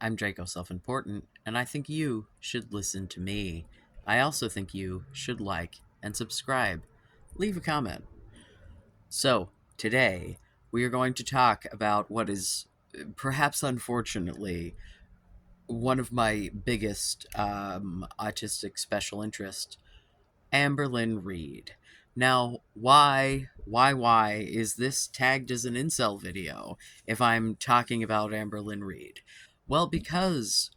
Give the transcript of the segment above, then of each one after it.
I'm Draco Self-Important, and I think you should listen to me. I also think you should like and subscribe. Leave a comment. So, today, we are going to talk about what is, perhaps unfortunately, one of my biggest autistic special interest, Amberlyn Reed. Now, why is this tagged as an incel video if I'm talking about Amberlyn Reed? Well, because,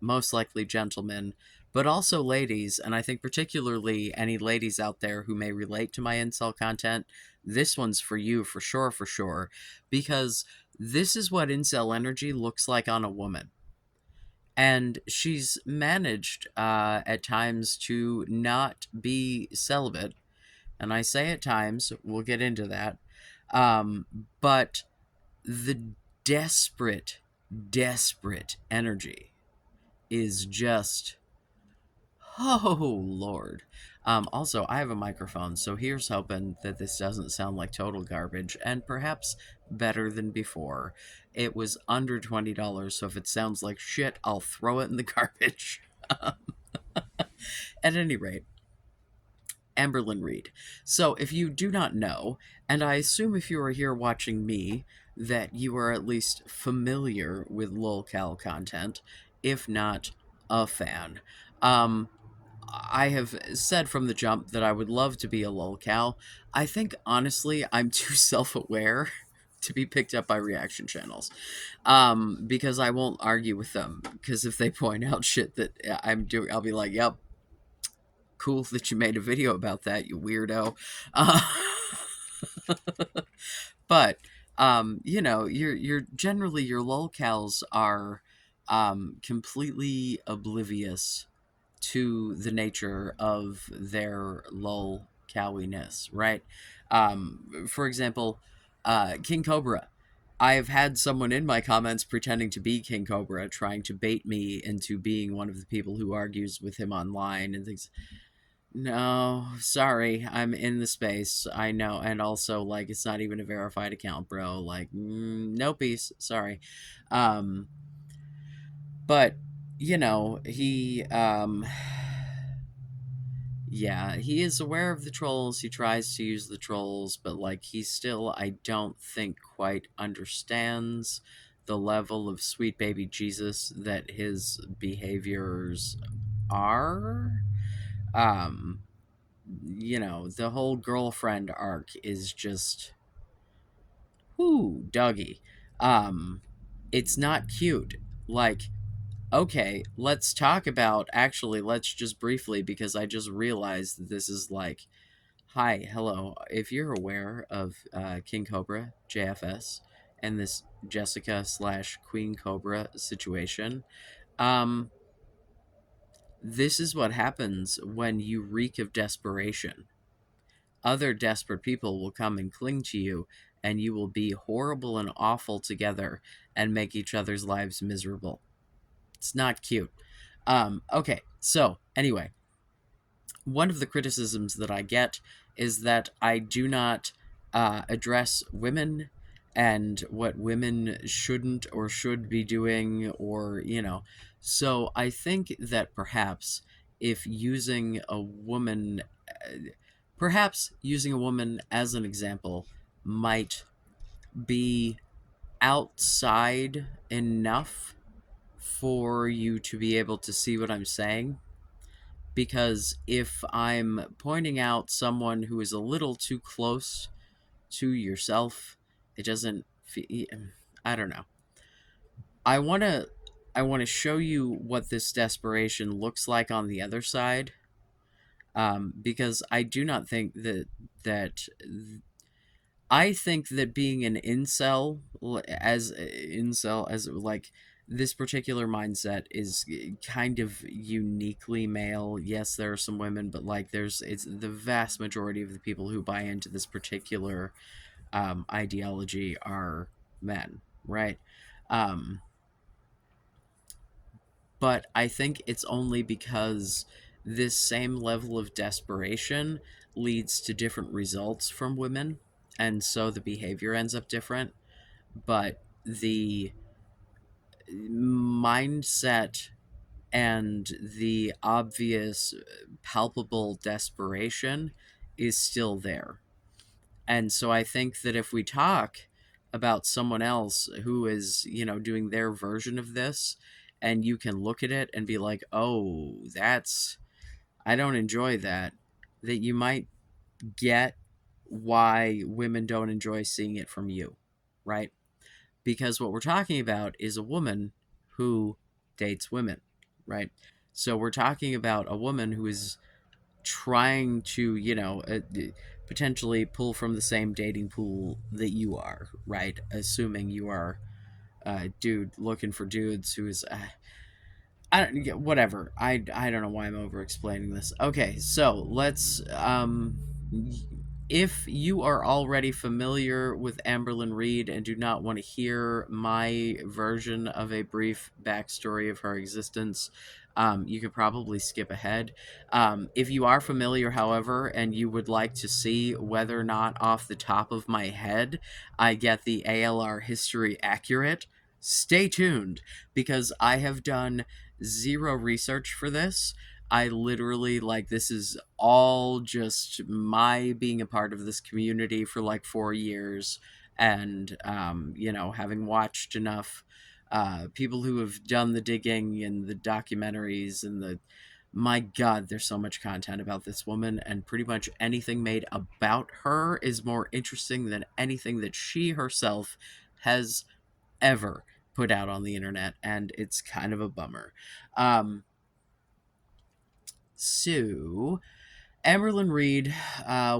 most likely gentlemen, but also ladies, and I think particularly any ladies out there who may relate to my incel content, this one's for you for sure, because this is what incel energy looks like on a woman. And she's managed at times to not be celibate. And I say at times, we'll get into that. But the desperate, desperate energy is just, oh, Lord. Also, I have a microphone, so here's hoping that this doesn't sound like total garbage, and perhaps better than before. It was under $20, so if it sounds like shit, I'll throw it in the garbage. At any rate, Amberlyn Reed. So, if you do not know, and I assume if you are here watching me, that you are at least familiar with lolcal content, if not a fan. Um, I have said from the jump that I would love to be a lolcal. I think, honestly, I'm too self-aware to be picked up by reaction channels. Because I won't argue with them. Because if they point out shit that I'm doing, I'll be like, yep, cool that you made a video about that, you weirdo. Uh, but you're generally your lolcals are completely oblivious to the nature of their lolcowiness, right? For example, King Cobra. I have had someone in my comments pretending to be King Cobra, trying to bait me into being one of the people who argues with him online and things. No, sorry, I'm in the space. I know, and also like it's not even a verified account, bro. Like, no peace. Sorry, um, but yeah, he is aware of the trolls. He tries to use the trolls, but like he still, I don't think, quite understands the level of sweet baby Jesus that his behaviors are. Um, the whole girlfriend arc is just, whoo, doggy. Um, it's not cute. Like, okay, let's talk about, actually, let's just briefly, because I just realized that this is like, hi, hello. If you're aware of King Cobra, JFS, and this Jessica slash Queen Cobra situation, um, this is what happens when you reek of desperation. Other desperate people will come and cling to you, and you will be horrible and awful together and make each other's lives miserable. It's not cute. Okay, so anyway, one of the criticisms that I get is that I do not address women and what women shouldn't or should be doing, or. So I think that if using a woman, perhaps using a woman as an example might be outside enough for you to be able to see what I'm saying. Because if I'm pointing out someone who is a little too close to yourself, it doesn't feel, I don't know. I want to show you what this desperation looks like on the other side, because I do not think that I think that being an incel as like this particular mindset is kind of uniquely male. Yes, there are some women, but like it's the vast majority of the people who buy into this particular ideology are men, right? Um, but I think it's only because this same level of desperation leads to different results from women, and so the behavior ends up different. But mindset and the obvious palpable desperation is still there. And so I think that if we talk about someone else who is, doing their version of this, and you can look at it and be like, oh, I don't enjoy that, that you might get why women don't enjoy seeing it from you, right? Because what we're talking about is a woman who dates women, right? So we're talking about a woman who is trying to, potentially pull from the same dating pool that you are, right? Assuming you are a dude looking for dudes who is I don't whatever. I don't know why I'm over explaining this. Okay, so let's if you are already familiar with Amberlyn Reed and do not want to hear my version of a brief backstory of her existence, you could probably skip ahead. If you are familiar, however, and you would like to see whether or not off the top of my head I get the ALR history accurate, stay tuned, because I have done zero research for this. I literally, like, this is all just my being a part of this community for like 4 years, and having watched enough people who have done the digging and the documentaries and the my god, there's so much content about this woman, and pretty much anything made about her is more interesting than anything that she herself has ever put out on the internet, and it's kind of a bummer. Um, so, Amberlyn Reed,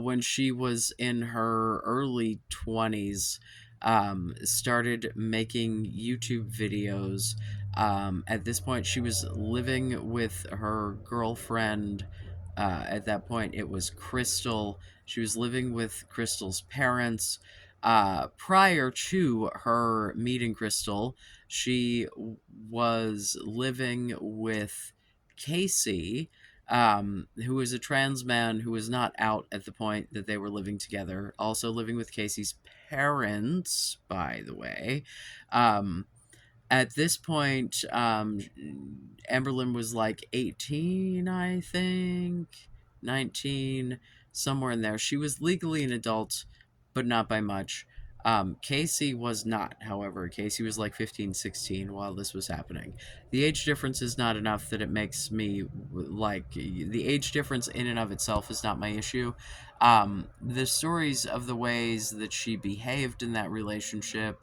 when she was in her early 20s, started making YouTube videos. At this point, she was living with her girlfriend. At that point, it was Crystal. She was living with Crystal's parents. Prior to her meeting Crystal, she was living with Casey, who was a trans man who was not out at the point that they were living together, also living with Casey's parents, by the way. Um, at this point, Amberlyn was like 18, I think, 19, somewhere in there. She was legally an adult, but not by much. Casey was not, however. Casey was like 15, 16 while this was happening. The age difference is not enough that it makes me like, the age difference in and of itself is not my issue. The stories of the ways that she behaved in that relationship,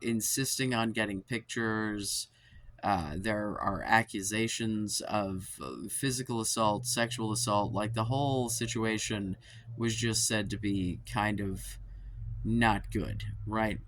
insisting on getting pictures. There are accusations of physical assault, sexual assault. Like, the whole situation was just said to be kind of not good, right?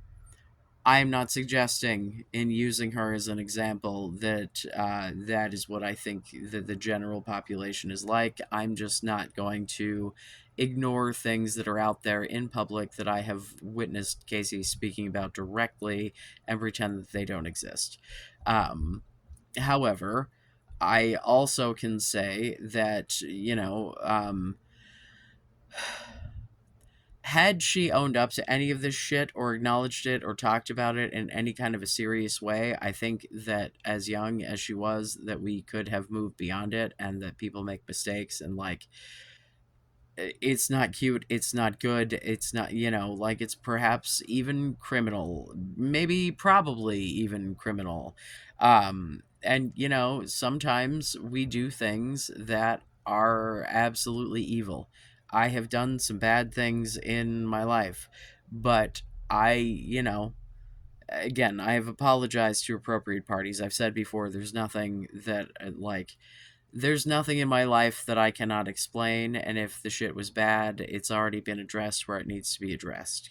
I'm not suggesting in using her as an example that that is what I think that the general population is like. I'm just not going to ignore things that are out there in public that I have witnessed Casey speaking about directly and pretend that they don't exist. However, I also can say that, had she owned up to any of this shit or acknowledged it or talked about it in any kind of a serious way, I think that as young as she was, that we could have moved beyond it, and that people make mistakes, and like, it's not cute, it's not good, it's not, like, it's perhaps even criminal, maybe probably even criminal. And sometimes we do things that are absolutely evil. I have done some bad things in my life, but again, I have apologized to appropriate parties. I've said before, there's nothing that like, there's nothing in my life that I cannot explain, and if the shit was bad, it's already been addressed where it needs to be addressed.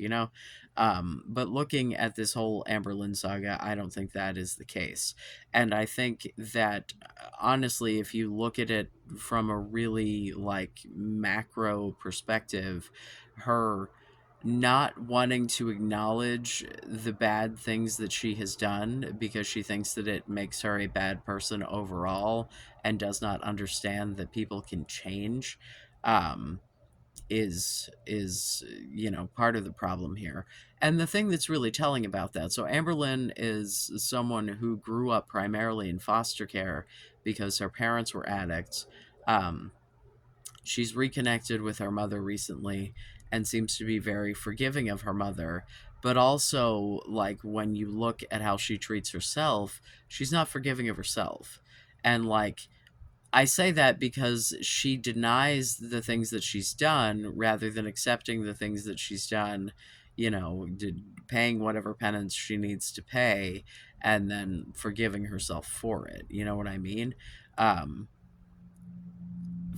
But looking at this whole Amberlyn saga, I don't think that is the case. And I think that, honestly, if you look at it from a really, like, macro perspective, her not wanting to acknowledge the bad things that she has done because she thinks that it makes her a bad person overall, and does not understand that people can change, um, is part of the problem here. And the thing that's really telling about that, so Amberlynn is someone who grew up primarily in foster care because her parents were addicts. um, she's reconnected with her mother recently and seems to be very forgiving of her mother, but also, like, when you look at how she treats herself, she's not forgiving of herself. And like, I say that because she denies the things that she's done rather than accepting the things that she's done, paying whatever penance she needs to pay and then forgiving herself for it. You know what I mean? Um,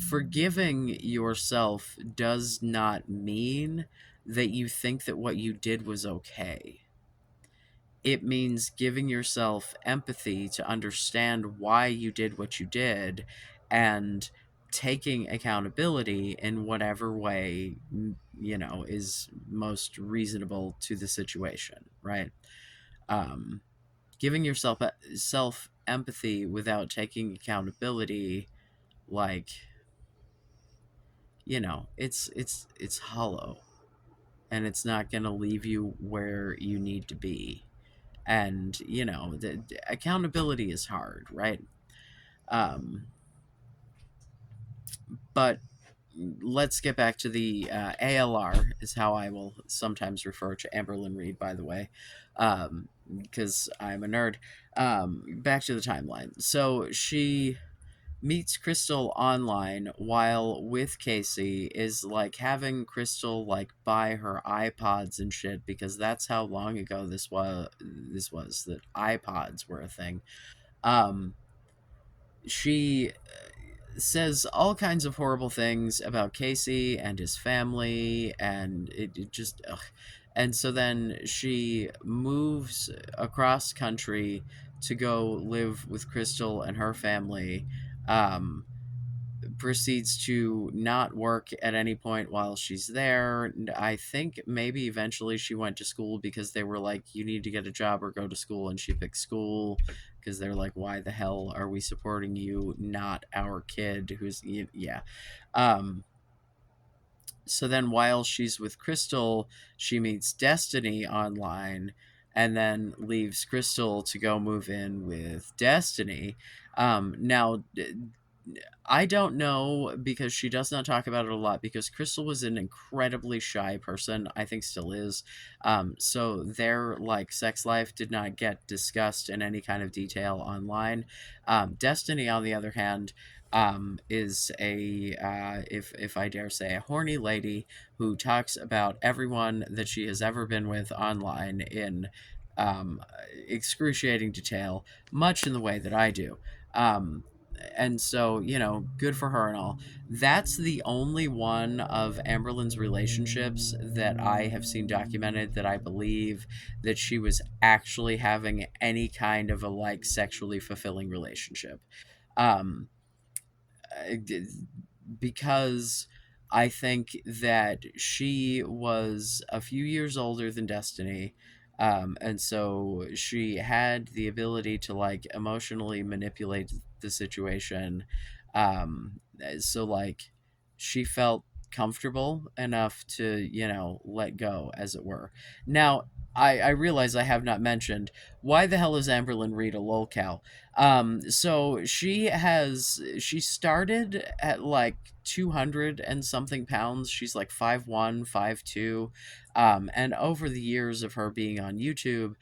Forgiving yourself does not mean that you think that what you did was okay. It means giving yourself empathy to understand why you did what you did and taking accountability in whatever way is most reasonable to the situation, right? um, Giving yourself self empathy without taking accountability, like, it's hollow, and it's not going to leave you where you need to be. And the accountability is hard, right? um but let's get back to the ALR, is how I will sometimes refer to Amberlynn Reed, by the way, because I'm a nerd. Back to the timeline. So she meets Crystal online while with Casey, is like having Crystal like buy her iPods and shit, because that's how long ago this was that iPods were a thing. She says all kinds of horrible things about Casey and his family, and it just ugh. And so then she moves across country to go live with Crystal and her family. um, Proceeds to not work at any point while she's there. I think maybe eventually she went to school because they were like, you need to get a job or go to school, and she picked school because they're like, why the hell are we supporting you, not our kid who's, yeah. um so then while she's with Crystal, she meets Destiny online, and then leaves Crystal to go move in with Destiny. Now, I don't know, because she does not talk about it a lot, because Crystal was an incredibly shy person, I think still is. So their like sex life did not get discussed in any kind of detail online. Destiny, on the other hand, is a if I dare say, a horny lady who talks about everyone that she has ever been with online in um, excruciating detail, much in the way that I do. Um, and so, good for her and all. That's the only one of Amberlynn's relationships that I have seen documented that I believe that she was actually having any kind of a like sexually fulfilling relationship. Um, because I think that she was a few years older than Destiny. And so she had the ability to like emotionally manipulate the situation. So like, she felt comfortable enough to, let go, as it were. Now, I realize I have not mentioned, why the hell is Amberlynn Reed a lolcow? So she started at like 200 and something pounds. She's like 5'1", 5'2". And over the years of her being on YouTube,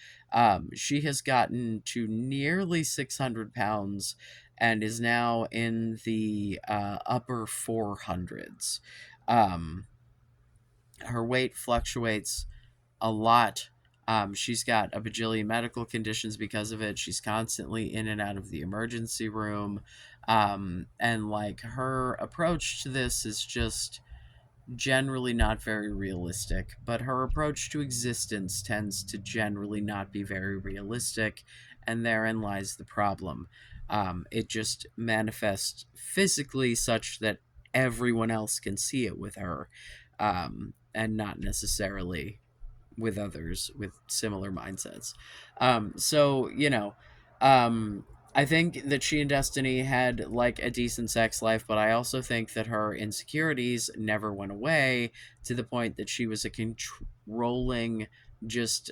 she has gotten to nearly 600 pounds and is now in the upper 400s. Um, Her weight fluctuates a lot. She's got a bajillion medical conditions because of it. She's constantly in and out of the emergency room. And like, her approach to this is just generally not very realistic, but her approach to existence tends to generally not be very realistic, and therein lies the problem. It just manifests physically such that everyone else can see it with her, and not necessarily with others with similar mindsets. So, um, I think that she and Destiny had like a decent sex life, but I also think that her insecurities never went away to the point that she was a controlling, just,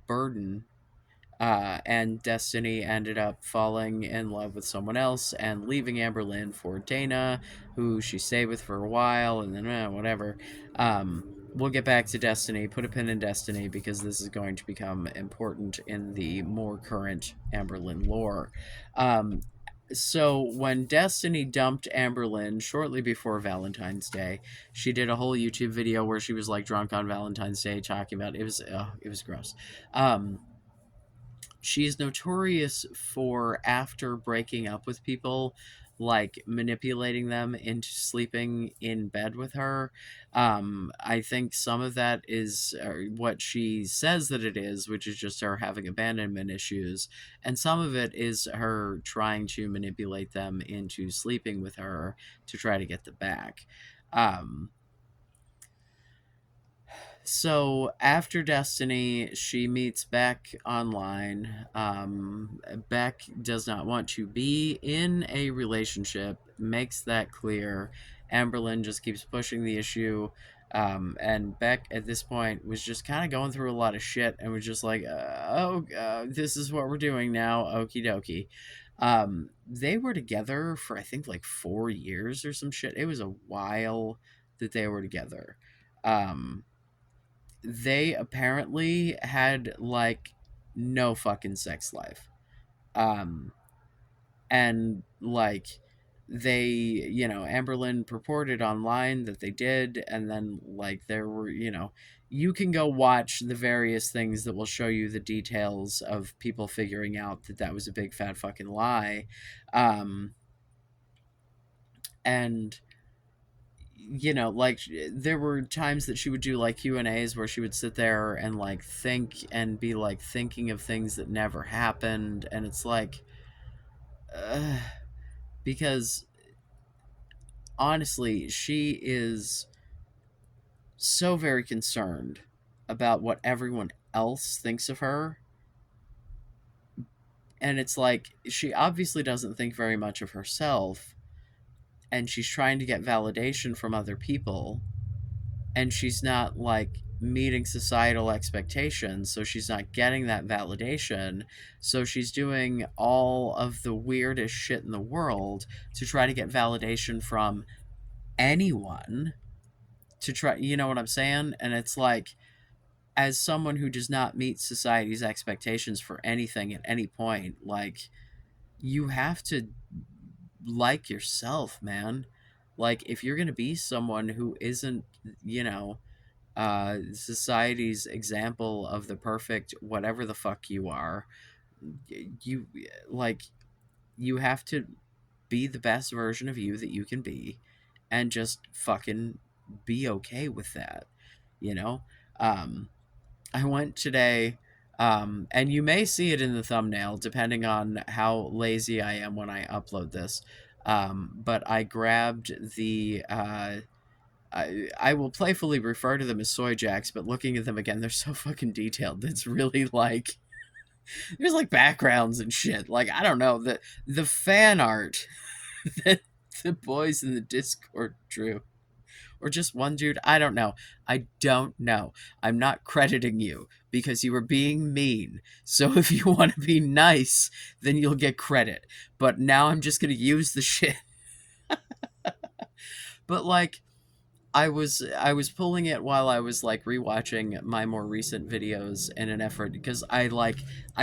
burden. And Destiny ended up falling in love with someone else and leaving Amberlynn for Dana, who she stayed with for a while, and then whatever. We'll get back to Destiny. Put a pin in Destiny because this is going to become important in the more current Amberlynn lore. Um, so when Destiny dumped Amberlynn shortly before Valentine's Day, she did a whole YouTube video where she was like drunk on Valentine's Day talking about it was gross. She's notorious for, after breaking up with people, like manipulating them into sleeping in bed with her. I think some of that is what she says that it is, which is just her having abandonment issues, and some of it is her trying to manipulate them into sleeping with her to try to get them back. um, so after Destiny, she meets Beck online. Beck does not want to be in a relationship, makes that clear. Amberlynn just keeps pushing the issue. And Beck at this point was just kind of going through a lot of shit and was just like, this is what we're doing now. Okie dokie. They were together for, I think, like 4 years or some shit. It was a while that they were together. Um, they apparently had like no fucking sex life. Um and like they, Amberlynn purported online that they did, and then like there were, you can go watch the various things that will show you the details of people figuring out that that was a big fat fucking lie. um and like there were times that she would do like Q&As where she would sit there and like think and be like thinking of things that never happened, and it's like, uh, because honestly she is so very concerned about what everyone else thinks of her, and it's like she obviously doesn't think very much of herself, and she's trying to get validation from other people, and she's not like meeting societal expectations, so she's not getting that validation, so she's doing all of the weirdest shit in the world to try to get validation from anyone, to try, you know what I'm saying? And it's like, as someone who does not meet society's expectations for anything at any point, like, you have to like yourself, man. Like, if you're going to be someone who isn't, you know society's example of the perfect whatever the fuck you are, you, like, you have to be the best version of you that you can be, and just fucking be okay with that, you know. um I went today, and you may see it in the thumbnail depending on how lazy I am when I upload this. But I grabbed the I will playfully refer to them as soy jacks, but looking at them again, they're so fucking detailed. It's really like, there's like backgrounds and shit. Like, I don't know, the fan art that the boys in the Discord drew, or just one dude. I don't know. I don't know. I'm not crediting you because you were being mean. So if you want to be nice, then you'll get credit. But now I'm just gonna use the shit. But like, I was pulling it while I was like rewatching my more recent videos in an effort, because I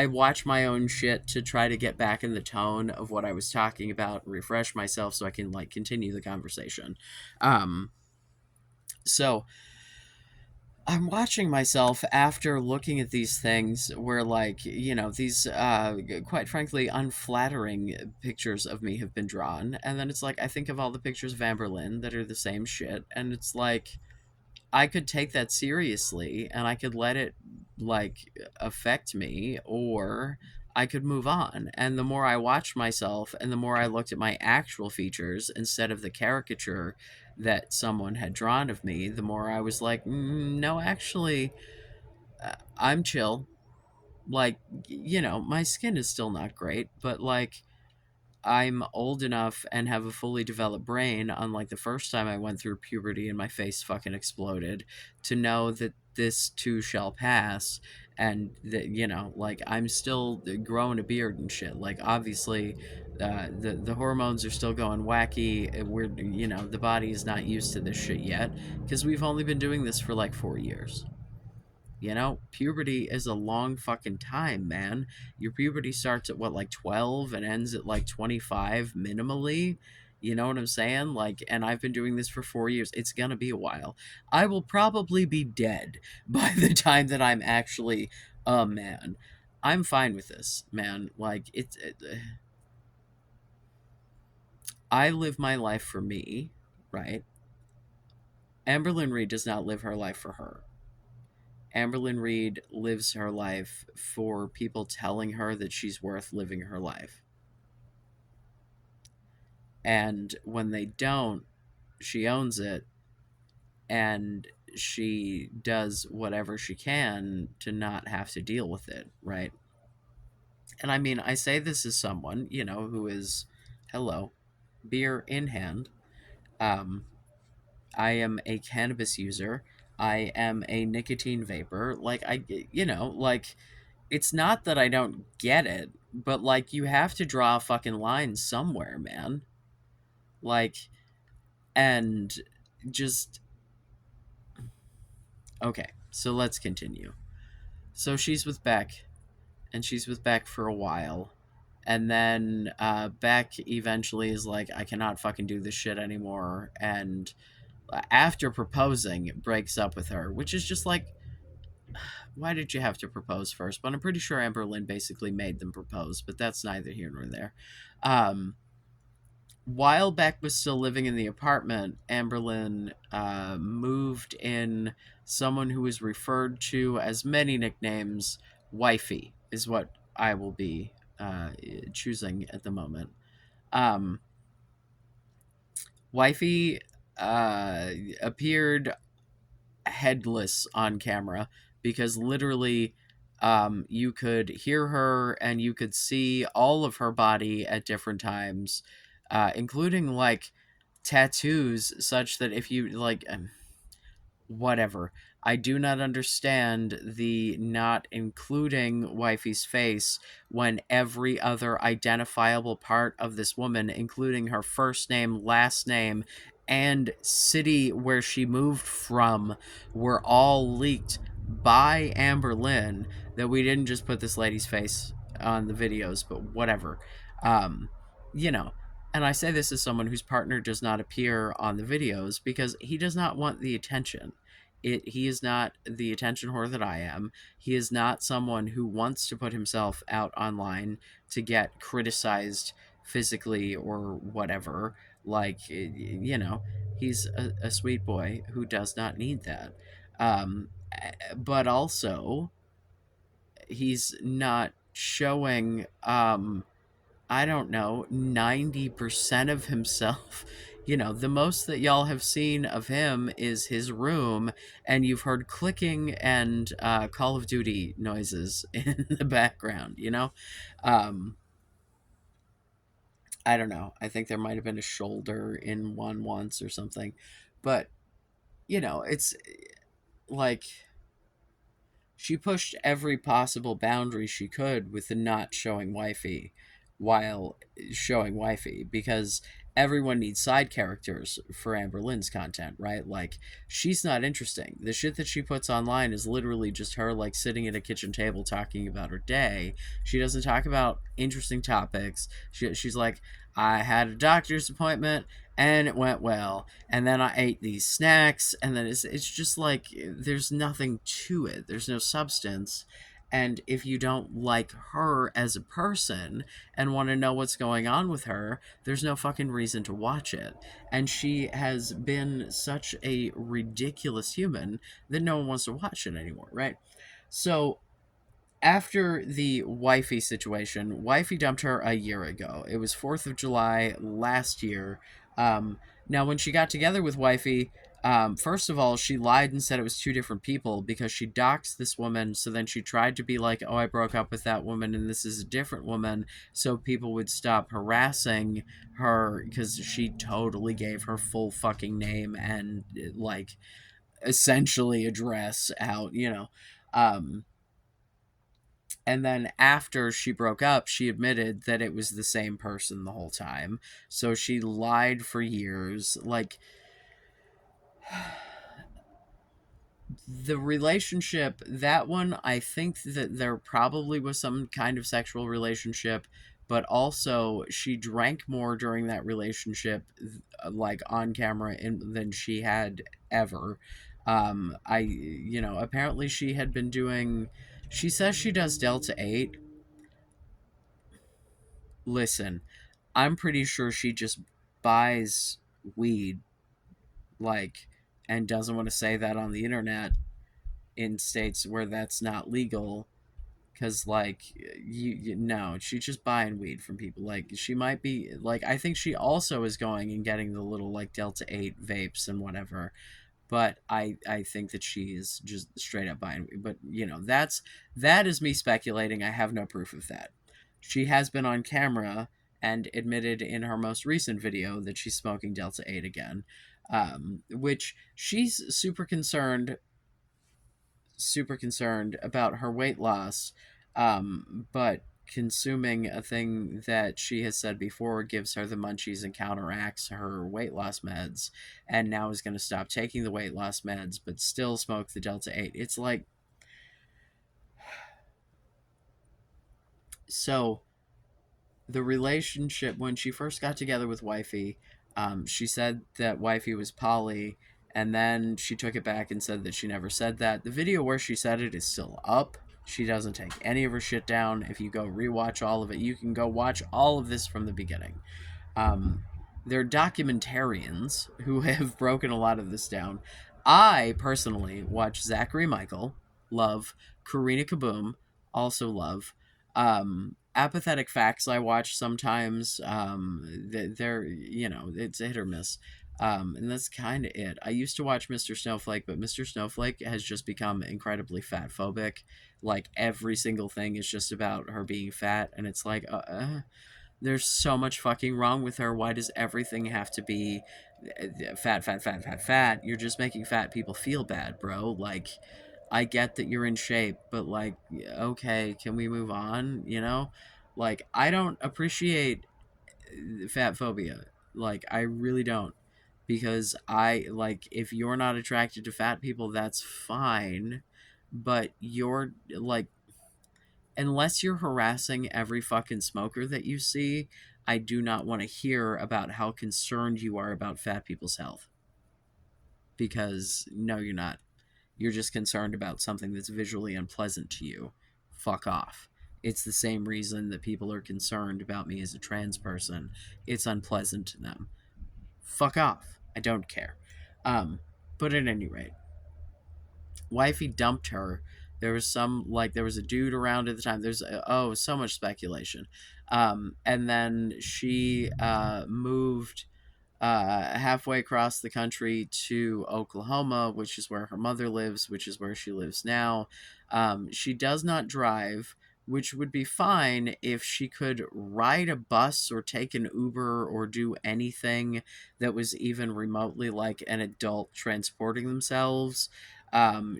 watch my own shit to try to get back in the tone of what I was talking about, refresh myself so I can like continue the conversation. Um so I'm watching myself after looking at these things where, like, these quite frankly unflattering pictures of me have been drawn, and then it's like I think of all the pictures of Amberlynn that are the same shit, and it's like I could take that seriously and I could let it like affect me, or I could move on. And the more I watched myself and the more I looked at my actual features instead of the caricature that someone had drawn of me, the more I was like, no, actually, I'm chill. like, my skin is still not great, but like, I'm old enough and have a fully developed brain, unlike the first time I went through puberty and my face fucking exploded, to know that this too shall pass. And that, like, I'm still growing a beard and shit. Like, obviously, the hormones are still going wacky. We're, the body is not used to this shit yet because we've only been doing this for like 4 years. Puberty is a long fucking time, man. Your puberty starts at what, like 12 and ends at like 25 minimally? You know what I'm saying? Like, and I've been doing this for 4 years. It's gonna be a while. I will probably be dead by the time that I'm actually a man. I'm fine with this, man. Like, I live my life for me, right? Amberlyn Reed does not live her life for her. Amberlyn Reed lives her life for people telling her that she's worth living her life. And when they don't, she owns it and she does whatever she can to not have to deal with it, right? And I mean, I say this as someone, who is, hello, beer in hand. Um, I am a cannabis user. I am a nicotine vapor. Like, like, it's not that I don't get it, but like, you have to draw a fucking line somewhere, man. Like, and just okay. So let's continue. So she's with Beck, and she's with Beck for a while, and then Beck eventually is like, I cannot fucking do this shit anymore, and after proposing, breaks up with her, which is just like, why did you have to propose first? But I'm pretty sure Amber Lynn basically made them propose, but that's neither here nor there. Um, while Beck was still living in the apartment, Amberlyn moved in someone who is referred to as many nicknames. Wifey is what I will be choosing at the moment. Um, Wifey appeared headless on camera because literally you could hear her and you could see all of her body at different times, including like tattoos, such that if you like, whatever. I do not understand the not including wifey's face when every other identifiable part of this woman, including her first name, last name, and city where she moved from, were all leaked by Amber Lynn. That we didn't just put this lady's face on the videos, but whatever. Um, you know, and I say this as someone whose partner does not appear on the videos because he does not want the attention. He is not the attention whore that I am. He is not someone who wants to put himself out online to get criticized physically or whatever. Like, he's a sweet boy who does not need that. But also, he's not showing I don't know, 90% of himself. The most that y'all have seen of him is his room, and you've heard clicking and Call of Duty noises in the background. Um, I don't know. I think there might have been a shoulder in one once or something. But, it's like she pushed every possible boundary she could with the not showing wifey while showing wifey because everyone needs side characters for Amber Lynn's content, right? Like, she's not interesting. The shit that she puts online is literally just her like sitting at a kitchen table talking about her day. She doesn't talk about interesting topics. She's like, I had a doctor's appointment and it went well, and then I ate these snacks, and then it's just like there's nothing to it, there's no substance. And if you don't like her as a person and want to know what's going on with her, there's no fucking reason to watch it. And she has been such a ridiculous human that no one wants to watch it anymore, right? So after the wifey situation, wifey dumped her a year ago. It was 4th of July last year. Now, when she got together with wifey, First of all, she lied and said it was two different people because she doxed this woman. So then she tried to be like, oh, I broke up with that woman and this is a different woman. So people would stop harassing her because she totally gave her full fucking name and, like, essentially address out, you know. Um, and then after she broke up, she admitted that it was the same person the whole time. So she lied for years. Like, the relationship, that one, I think that there probably was some kind of sexual relationship, but also she drank more during that relationship, like on camera, than she had ever. Apparently she had been doing, she says she does Delta 8. Listen, I'm pretty sure she just buys weed, like, and doesn't want to say that on the internet in states where that's not legal, because, like, you no, she's just buying weed from people. Like, she might be, like, I think she also is going and getting the little, like, Delta 8 vapes and whatever, but I think that she's just straight up buying weed. But, that is me speculating. I have no proof of that. She has been on camera and admitted in her most recent video that she's smoking Delta 8 again, which she's super concerned about her weight loss, but consuming a thing that she has said before gives her the munchies and counteracts her weight loss meds, and now is going to stop taking the weight loss meds but still smoke the Delta 8. It's like, so the relationship, when she first got together with Wifey, she said that Wifey was poly, and then she took it back and said that she never said that. The video where she said it is still up. She doesn't take any of her shit down. If you go rewatch all of it, you can go watch all of this from the beginning. Um, they're documentarians who have broken a lot of this down. I personally watch Zachary Michael, love. Karina Kaboom, also love. Apathetic Facts I watch sometimes. They're, it's a hit or miss. And that's kind of it. I used to watch Mr. Snowflake, but Mr. Snowflake has just become incredibly fat phobic. Like, every single thing is just about her being fat, and it's like, there's so much fucking wrong with her. Why does everything have to be fat, fat, fat, fat, fat? You're just making fat people feel bad, bro. Like, I get that you're in shape, but, like, okay, can we move on? Like, I don't appreciate fat phobia. Like, I really don't. Because if you're not attracted to fat people, that's fine. But you're, like, unless you're harassing every fucking smoker that you see, I do not want to hear about how concerned you are about fat people's health. Because, no, you're not. You're just concerned about something that's visually unpleasant to you. Fuck off. It's the same reason that people are concerned about me as a trans person. It's unpleasant to them. Fuck off. I don't care. But at any rate, Wifey dumped her. There was a dude around at the time. So much speculation. And then she moved halfway across the country to Oklahoma, which is where her mother lives, which is where she lives now. She does not drive, which would be fine if she could ride a bus or take an Uber or do anything that was even remotely like an adult transporting themselves.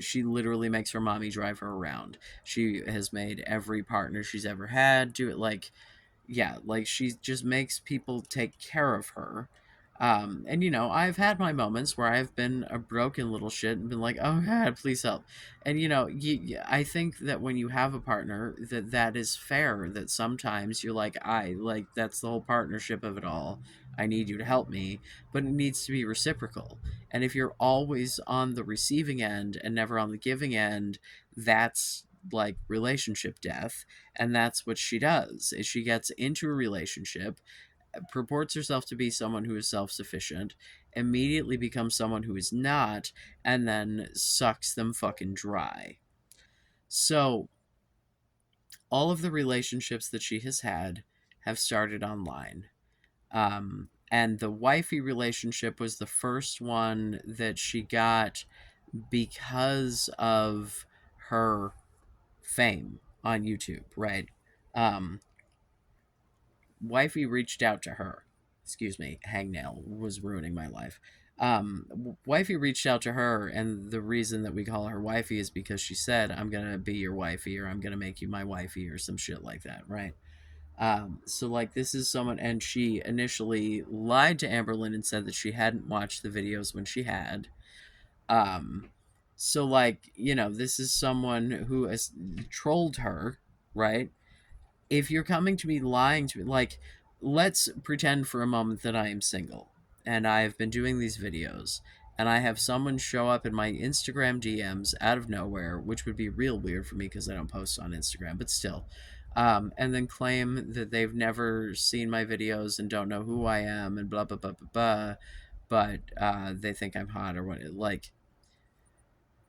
She literally makes her mommy drive her around. She has made every partner she's ever had do it. Like, yeah, like, she just makes people take care of her. And I've had my moments where I've been a broken little shit and been like, oh God, please help. And I think that when you have a partner, that is fair. That sometimes you're like, that's the whole partnership of it all. I need you to help me, but it needs to be reciprocal. And if you're always on the receiving end and never on the giving end, that's like relationship death. And that's what she does. Is she gets into a relationship, purports herself to be someone who is self-sufficient, immediately becomes someone who is not, and then sucks them fucking dry. So all of the relationships that she has had have started online. And the wifey relationship was the first one that she got because of her fame on YouTube, right? Um, Wifey reached out to her. Excuse me, hangnail was ruining my life. Wifey reached out to her, and the reason that we call her wifey is because she said, "I'm gonna be your wifey," or "I'm gonna make you my wifey," or some shit like that, right? So like this is someone, and she initially lied to Amberlynn and said that she hadn't watched the videos when she had. Um, so like this is someone who has trolled her, right? If you're coming to me lying to me, like, let's pretend for a moment that I am single and I've been doing these videos and I have someone show up in my Instagram DMs out of nowhere, which would be real weird for me because I don't post on Instagram, but still. And then claim that they've never seen my videos and don't know who I am and blah, blah, blah, blah, blah, but they think I'm hot or what. Like,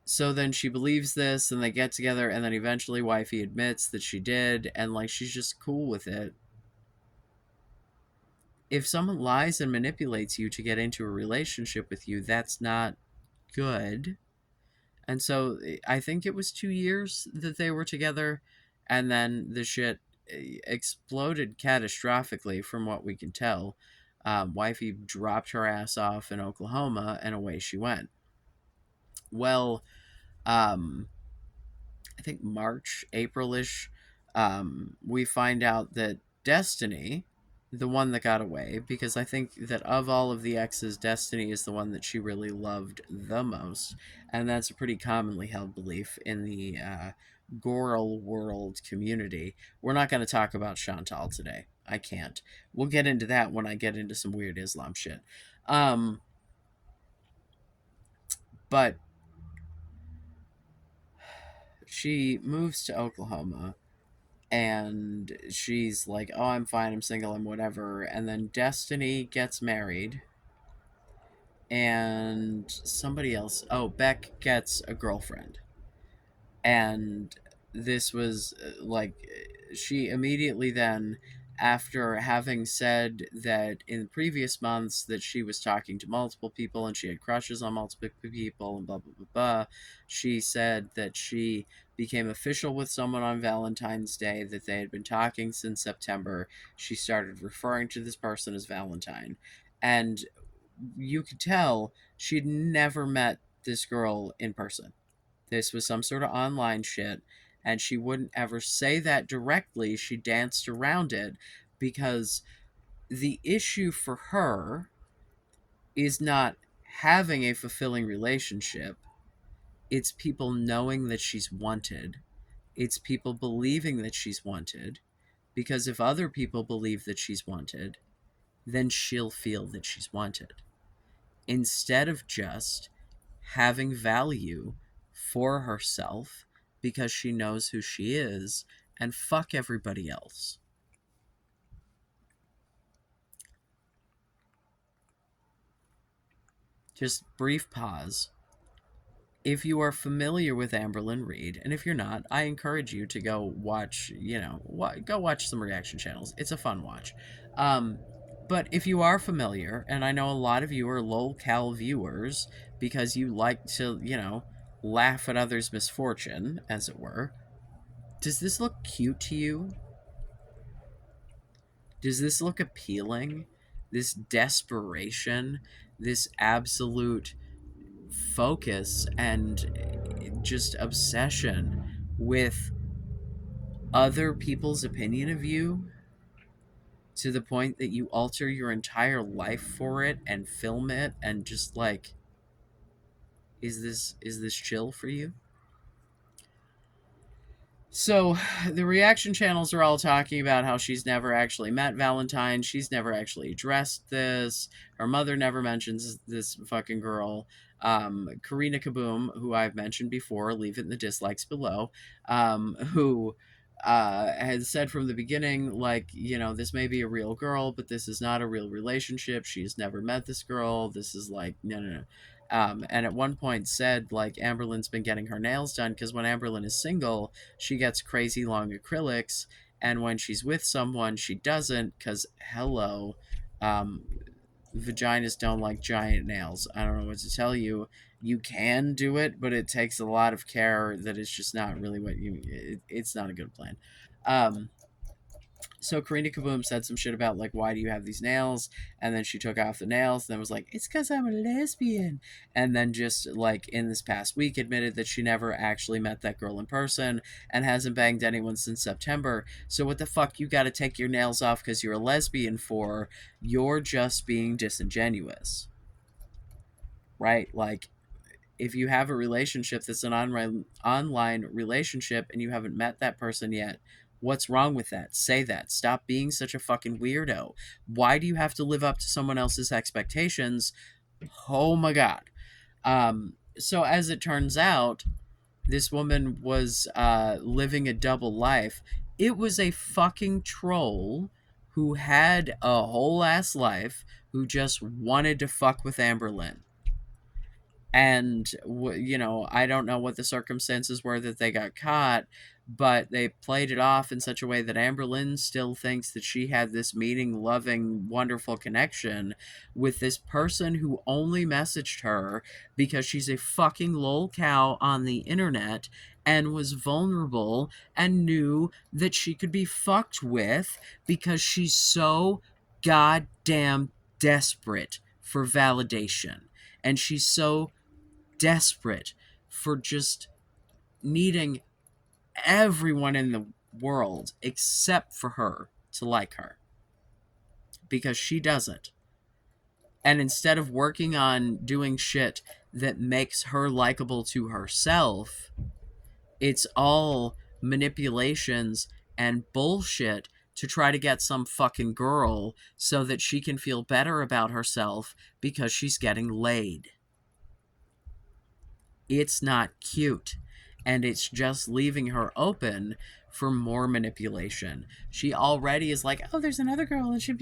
so then she believes this and they get together and then eventually wifey admits that she did and like she's just cool with it. If someone lies and manipulates you to get into a relationship with you, that's not good. And so I think it was 2 years that they were together, and then the shit exploded catastrophically from what we can tell. Wifey dropped her ass off in Oklahoma and away she went. Well, um, I think March, Aprilish, we find out that Destiny, the one that got away, because I think that of all of the exes, Destiny is the one that she really loved the most, and that's a pretty commonly held belief in the Goral world community. We're not going to talk about Chantal today. I can't. We'll get into that when I get into some weird Islam shit. Um, but she moves to Oklahoma and she's like, "Oh, I'm fine, I'm single, I'm whatever." And then Destiny gets married, and somebody else, oh, Beck gets a girlfriend. And this was like, she immediately then, after having said that in previous months that she was talking to multiple people and she had crushes on multiple people and blah blah blah blah, she said that she became official with someone on Valentine's Day, that they had been talking since September. She started referring to this person as Valentine, and you could tell she'd never met this girl in person. This was some sort of online shit, and she wouldn't ever say that directly. She danced around it because the issue for her is not having a fulfilling relationship. It's people knowing that she's wanted. It's people believing that she's wanted. Because if other people believe that she's wanted, then she'll feel that she's wanted. Instead of just having value for herself because she knows who she is and fuck everybody else. Just brief pause. If you are familiar with Amberlynn Reed, and if you're not, I encourage you to go watch, go watch some reaction channels. It's a fun watch. But if you are familiar, and I know a lot of you are lol-cal viewers because you like to, laugh at others' misfortune, as it were, does this look cute to you? Does this look appealing? This desperation, this absolute focus and just obsession with other people's opinion of you to the point that you alter your entire life for it and film it and just like, is this chill for you? So the reaction channels are all talking about how she's never actually met Valentine. She's never actually addressed this. Her mother never mentions this fucking girl. Karina Kaboom, who I've mentioned before, leave it in the dislikes below, who had said from the beginning, like, this may be a real girl, but this is not a real relationship. She's never met this girl. This is like, no, no, no. And at one point said, like, Amberlynn's been getting her nails done because when Amberlynn is single, she gets crazy long acrylics, and when she's with someone, she doesn't because, hello, um, vaginas don't like giant nails. I don't know what to tell you. You can do it, but it takes a lot of care that it's just not really what it's not a good plan. Um, so Karina Kaboom said some shit about like, why do you have these nails? And then she took off the nails and then was like, it's because I'm a lesbian. And then just like in this past week admitted that she never actually met that girl in person and hasn't banged anyone since September. So what the fuck you got to take your nails off because you're a lesbian for? You're just being disingenuous, right? Like, if you have a relationship that's an online relationship and you haven't met that person yet, what's wrong with that? Say that. Stop being such a fucking weirdo. Why do you have to live up to someone else's expectations? Oh my god. So as it turns out, this woman was living a double life. It was a fucking troll who had a whole ass life who just wanted to fuck with Amberlynn. And I don't know what the circumstances were that they got caught, but they played it off in such a way that Amberlynn still thinks that she had this meeting loving wonderful connection with this person who only messaged her because she's a fucking lol cow on the internet and was vulnerable and knew that she could be fucked with because she's so goddamn desperate for validation, and she's so desperate for just needing everyone in the world except for her to like her, because she doesn't. And instead of working on doing shit that makes her likable to herself, it's all manipulations and bullshit to try to get some fucking girl so that she can feel better about herself because she's getting laid. It's not cute. And it's just leaving her open for more manipulation. She already is like, oh, there's another girl and she.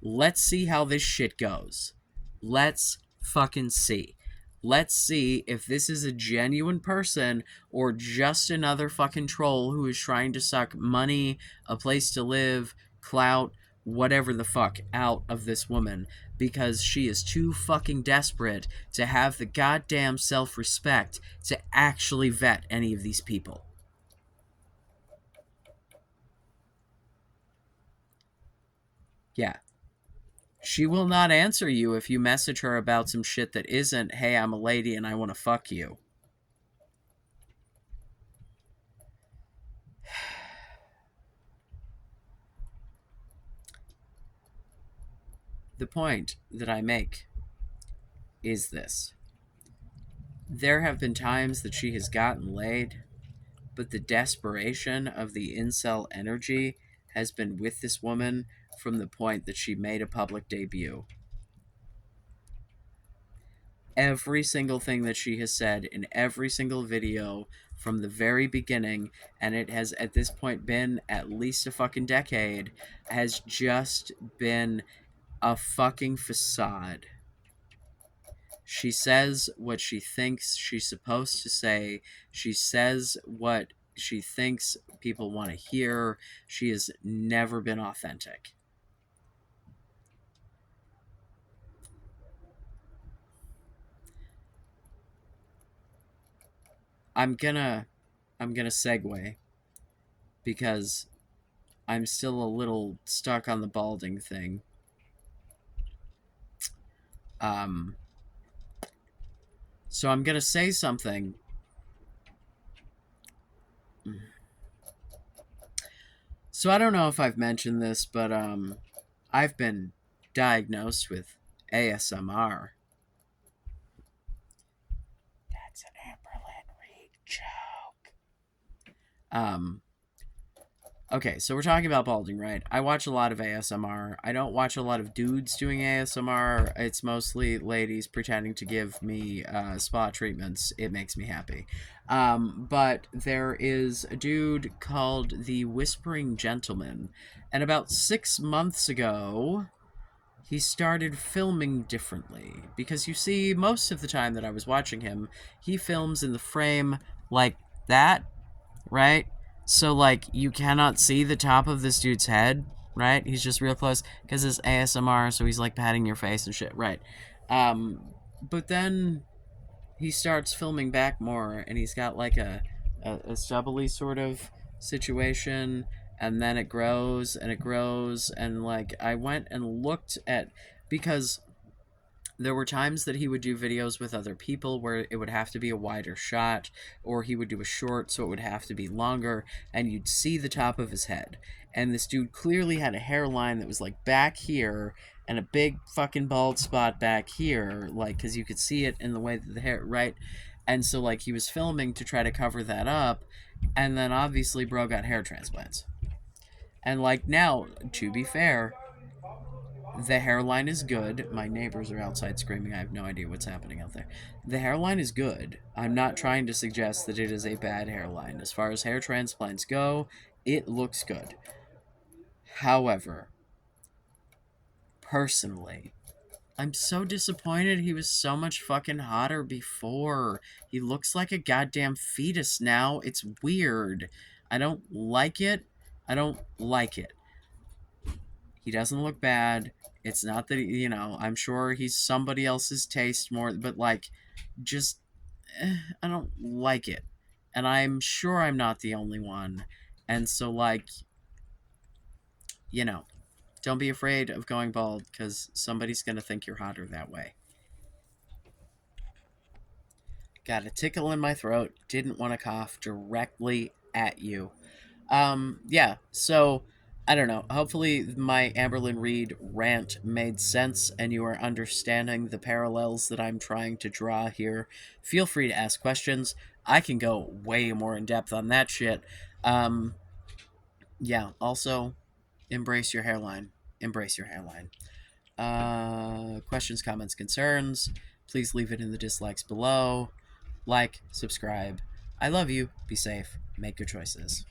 Let's see how this shit goes. Let's fucking see. Let's see if this is a genuine person or just another fucking troll who is trying to suck money, a place to live, clout, whatever the fuck out of this woman, because she is too fucking desperate to have the goddamn self-respect to actually vet any of these people. Yeah. She will not answer you if you message her about some shit that isn't, hey, I'm a lady and I want to fuck you. The point that I make is this. There have been times that she has gotten laid, but the desperation of the incel energy has been with this woman from the point that she made a public debut. Every single thing that she has said in every single video from the very beginning, and it has at this point been at least a fucking decade, has just been a fucking facade. She says what she thinks she's supposed to say. She says what she thinks people want to hear. She has never been authentic. I'm gonna segue because I'm still a little stuck on the balding thing. So I'm gonna say something. So I don't know if I've mentioned this, but I've been diagnosed with ASMR. That's an Amberlynn Reed joke. Okay, so we're talking about balding, right? I watch a lot of ASMR. I don't watch a lot of dudes doing ASMR. It's mostly ladies pretending to give me spa treatments. It makes me happy. But there is a dude called the Whispering Gentleman. And about 6 months ago, he started filming differently. Because you see, most of the time that I was watching him, he films in the frame like that, right? So, like, you cannot see the top of this dude's head. right? He's just real close because it's ASMR, so he's like patting your face and shit, right? But then he starts filming back more, and he's got like a stubbly sort of situation, and then it grows and it grows, and like I went and looked at, because there were times that he would do videos with other people where it would have to be a wider shot, or he would do a short so it would have to be longer, and you'd see the top of his head. And this dude clearly had a hairline that was like back here and a big fucking bald spot back here, like, because you could see it in the way that the hair, right? And so, like, he was filming to try to cover that up, and then obviously, bro got hair transplants. And, like, now, to be fair, the hairline is good. My neighbors are outside screaming. I have no idea what's happening out there. The hairline is good. I'm not trying to suggest that it is a bad hairline. As far as hair transplants go, it looks good. However, personally, I'm so disappointed he was so much fucking hotter before. He looks like a goddamn fetus now. It's weird. I don't like it. I don't like it. He doesn't look bad. It's not that, I'm sure he's somebody else's taste more, but like, just, I don't like it. And I'm sure I'm not the only one. And so, like, you know, don't be afraid of going bald because somebody's going to think you're hotter that way. Got a tickle in my throat. Didn't want to cough directly at you. Yeah, so I don't know. Hopefully, my Amberlyn Reed rant made sense and you are understanding the parallels that I'm trying to draw here. Feel free to ask questions. I can go way more in depth on that shit. Um, yeah, also, embrace your hairline. Embrace your hairline. Questions, comments, concerns, please leave it in the dislikes below. Like, subscribe. I love you. Be safe. Make good choices.